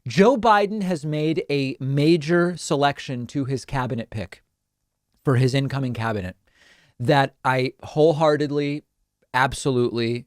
Joe Biden has made a major selection to his cabinet pick for his incoming cabinet that I wholeheartedly, absolutely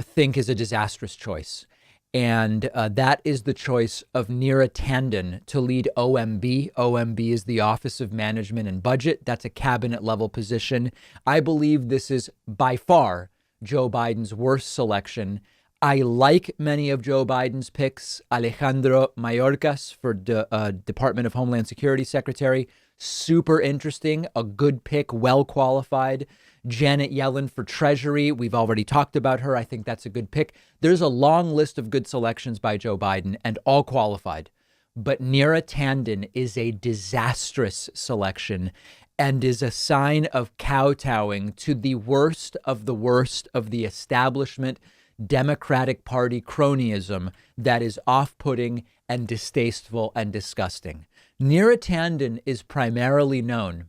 think is a disastrous choice. And that is the choice of Neera Tanden to lead OMB. OMB is the Office of Management and Budget. That's a cabinet level position. I believe this is by far Joe Biden's worst selection. I like many of Joe Biden's picks. Alejandro Mayorkas for Department of Homeland Security Secretary. Super interesting, a good pick, well qualified. Janet Yellen for Treasury. We've already talked about her. I think that's a good pick. There's a long list of good selections by Joe Biden and all qualified. But Neera Tanden is a disastrous selection and is a sign of kowtowing to the worst of the establishment Democratic Party cronyism that is off-putting and distasteful and disgusting. Neera Tanden is primarily known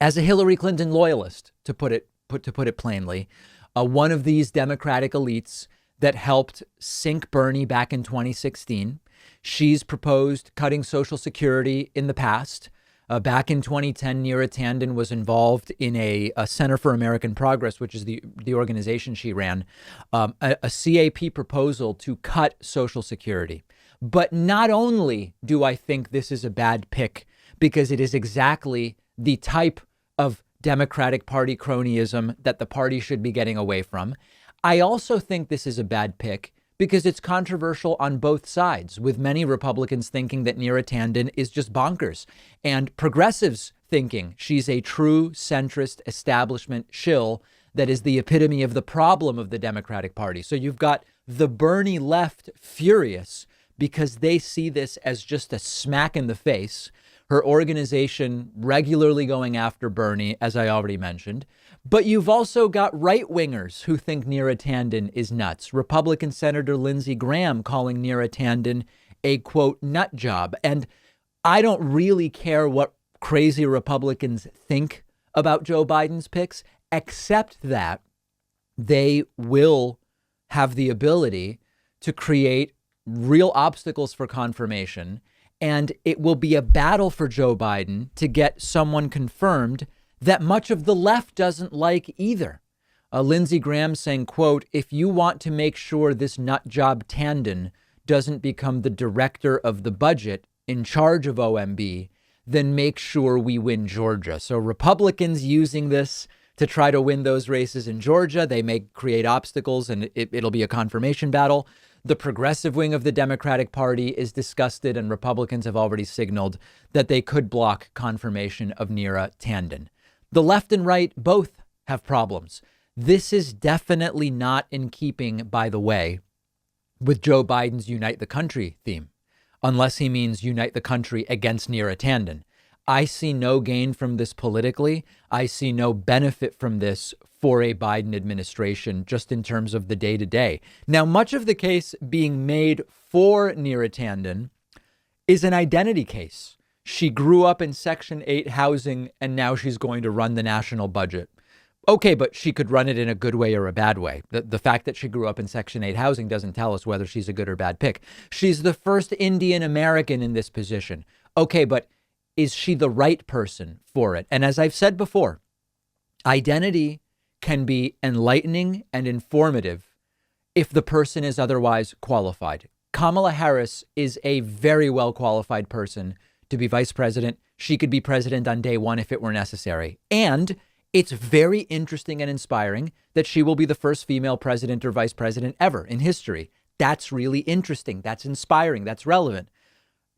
as a Hillary Clinton loyalist, to put it plainly, one of these Democratic elites that helped sink Bernie back in 2016. She's proposed cutting Social Security in the past. Back in 2010, Neera Tanden was involved in a Center for American Progress, which is the organization she ran, a CAP proposal to cut Social Security. But not only do I think this is a bad pick, because it is exactly the type of Democratic Party cronyism that the party should be getting away from, I also think this is a bad pick because it's controversial on both sides, with many Republicans thinking that Neera Tanden is just bonkers and progressives thinking she's a true centrist establishment shill that is the epitome of the problem of the Democratic Party. So you've got the Bernie left furious because they see this as just a smack in the face. Her organization regularly going after Bernie, as I already mentioned. But you've also got right-wingers who think Neera Tanden is nuts. Republican Senator Lindsey Graham calling Neera Tanden a, quote, nut job. And I don't really care what crazy Republicans think about Joe Biden's picks, except that they will have the ability to create real obstacles for confirmation. And it will be a battle for Joe Biden to get someone confirmed that much of the left doesn't like either. Lindsey Graham saying, quote, if you want to make sure this nut job Tanden doesn't become the director of the budget in charge of OMB, then make sure we win Georgia. So Republicans using this to try to win those races in Georgia, they may create obstacles and it'll be a confirmation battle. The progressive wing of the Democratic Party is disgusted, and Republicans have already signaled that they could block confirmation of Neera Tanden. The left and right both have problems. This is definitely not in keeping, by the way, with Joe Biden's Unite the Country theme, unless he means unite the country against Neera Tanden. I see no gain from this politically. I see no benefit from this for a Biden administration, just in terms of the day to day. Now, much of the case being made for Neera Tanden is an identity case. She grew up in Section 8 housing, and now she's going to run the national budget. Okay, but she could run it in a good way or a bad way. The fact that she grew up in Section 8 housing doesn't tell us whether she's a good or bad pick. She's the first Indian American in this position. Okay, but is she the right person for it? And as I've said before, identity can be enlightening and informative if the person is otherwise qualified. Kamala Harris is a very well qualified person to be vice president. She could be president on day one if it were necessary. And it's very interesting and inspiring that she will be the first female president or vice president ever in history. That's really interesting. That's inspiring. That's relevant.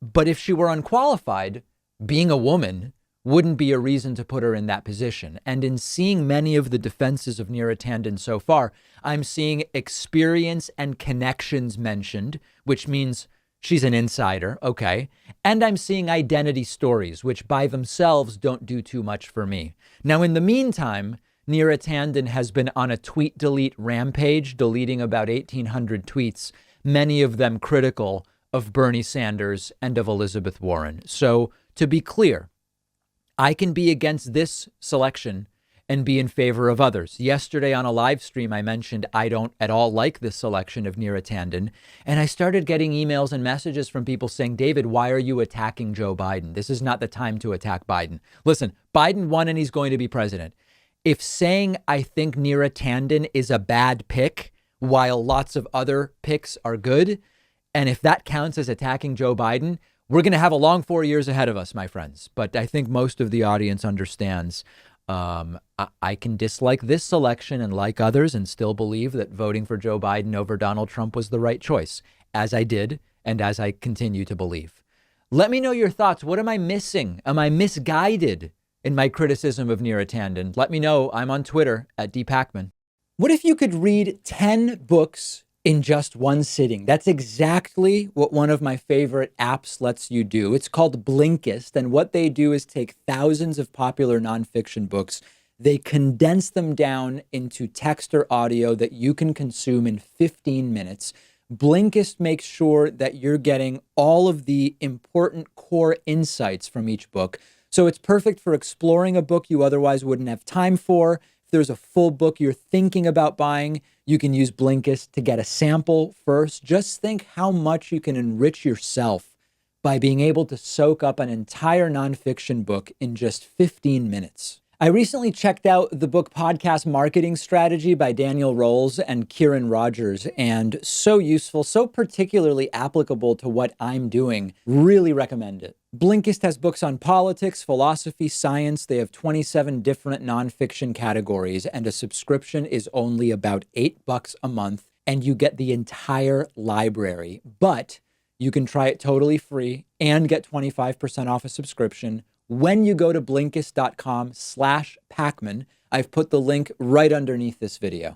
But if she were unqualified, being a woman wouldn't be a reason to put her in that position. And in seeing many of the defenses of Neera Tanden so far, I'm seeing experience and connections mentioned, which means she's an insider. Okay. And I'm seeing identity stories, which by themselves don't do too much for me. Now, in the meantime, Neera Tanden has been on a tweet delete rampage, deleting about 1,800 tweets, many of them critical of Bernie Sanders and of Elizabeth Warren. So to be clear, I can be against this selection and be in favor of others. Yesterday on a live stream, I mentioned I don't at all like this selection of Neera Tanden. And I started getting emails and messages from people saying, David, why are you attacking Joe Biden? This is not the time to attack Biden. Listen, Biden won and he's going to be president. If saying I think Neera Tanden is a bad pick while lots of other picks are good, and if that counts as attacking Joe Biden, we're going to have a long 4 years ahead of us, my friends. But I think most of the audience understands I can dislike this selection and like others and still believe that voting for Joe Biden over Donald Trump was the right choice, as I did and as I continue to believe. Let me know your thoughts. What am I missing? Am I misguided in my criticism of Neera Tanden? Let me know. I'm on Twitter at @Pakman. What if you could read 10 books in just one sitting? That's exactly what one of my favorite apps lets you do. It's called Blinkist. And what they do is take thousands of popular nonfiction books. They condense them down into text or audio that you can consume in 15 minutes. Blinkist makes sure that you're getting all of the important core insights from each book. So it's perfect for exploring a book you otherwise wouldn't have time for. If there's a full book you're thinking about buying, you can use Blinkist to get a sample first. Just think how much you can enrich yourself by being able to soak up an entire nonfiction book in just 15 minutes. I recently checked out the book Podcast Marketing Strategy by Daniel Rolls and Kieran Rogers, and so useful, so particularly applicable to what I'm doing. Really recommend it. Blinkist has books on politics, philosophy, science. They have 27 different nonfiction categories, and a subscription is only about $8 a month, and you get the entire library. But you can try it totally free and get 25% off a subscription when you go to Blinkist.com/Pakman. I've put the link right underneath this video.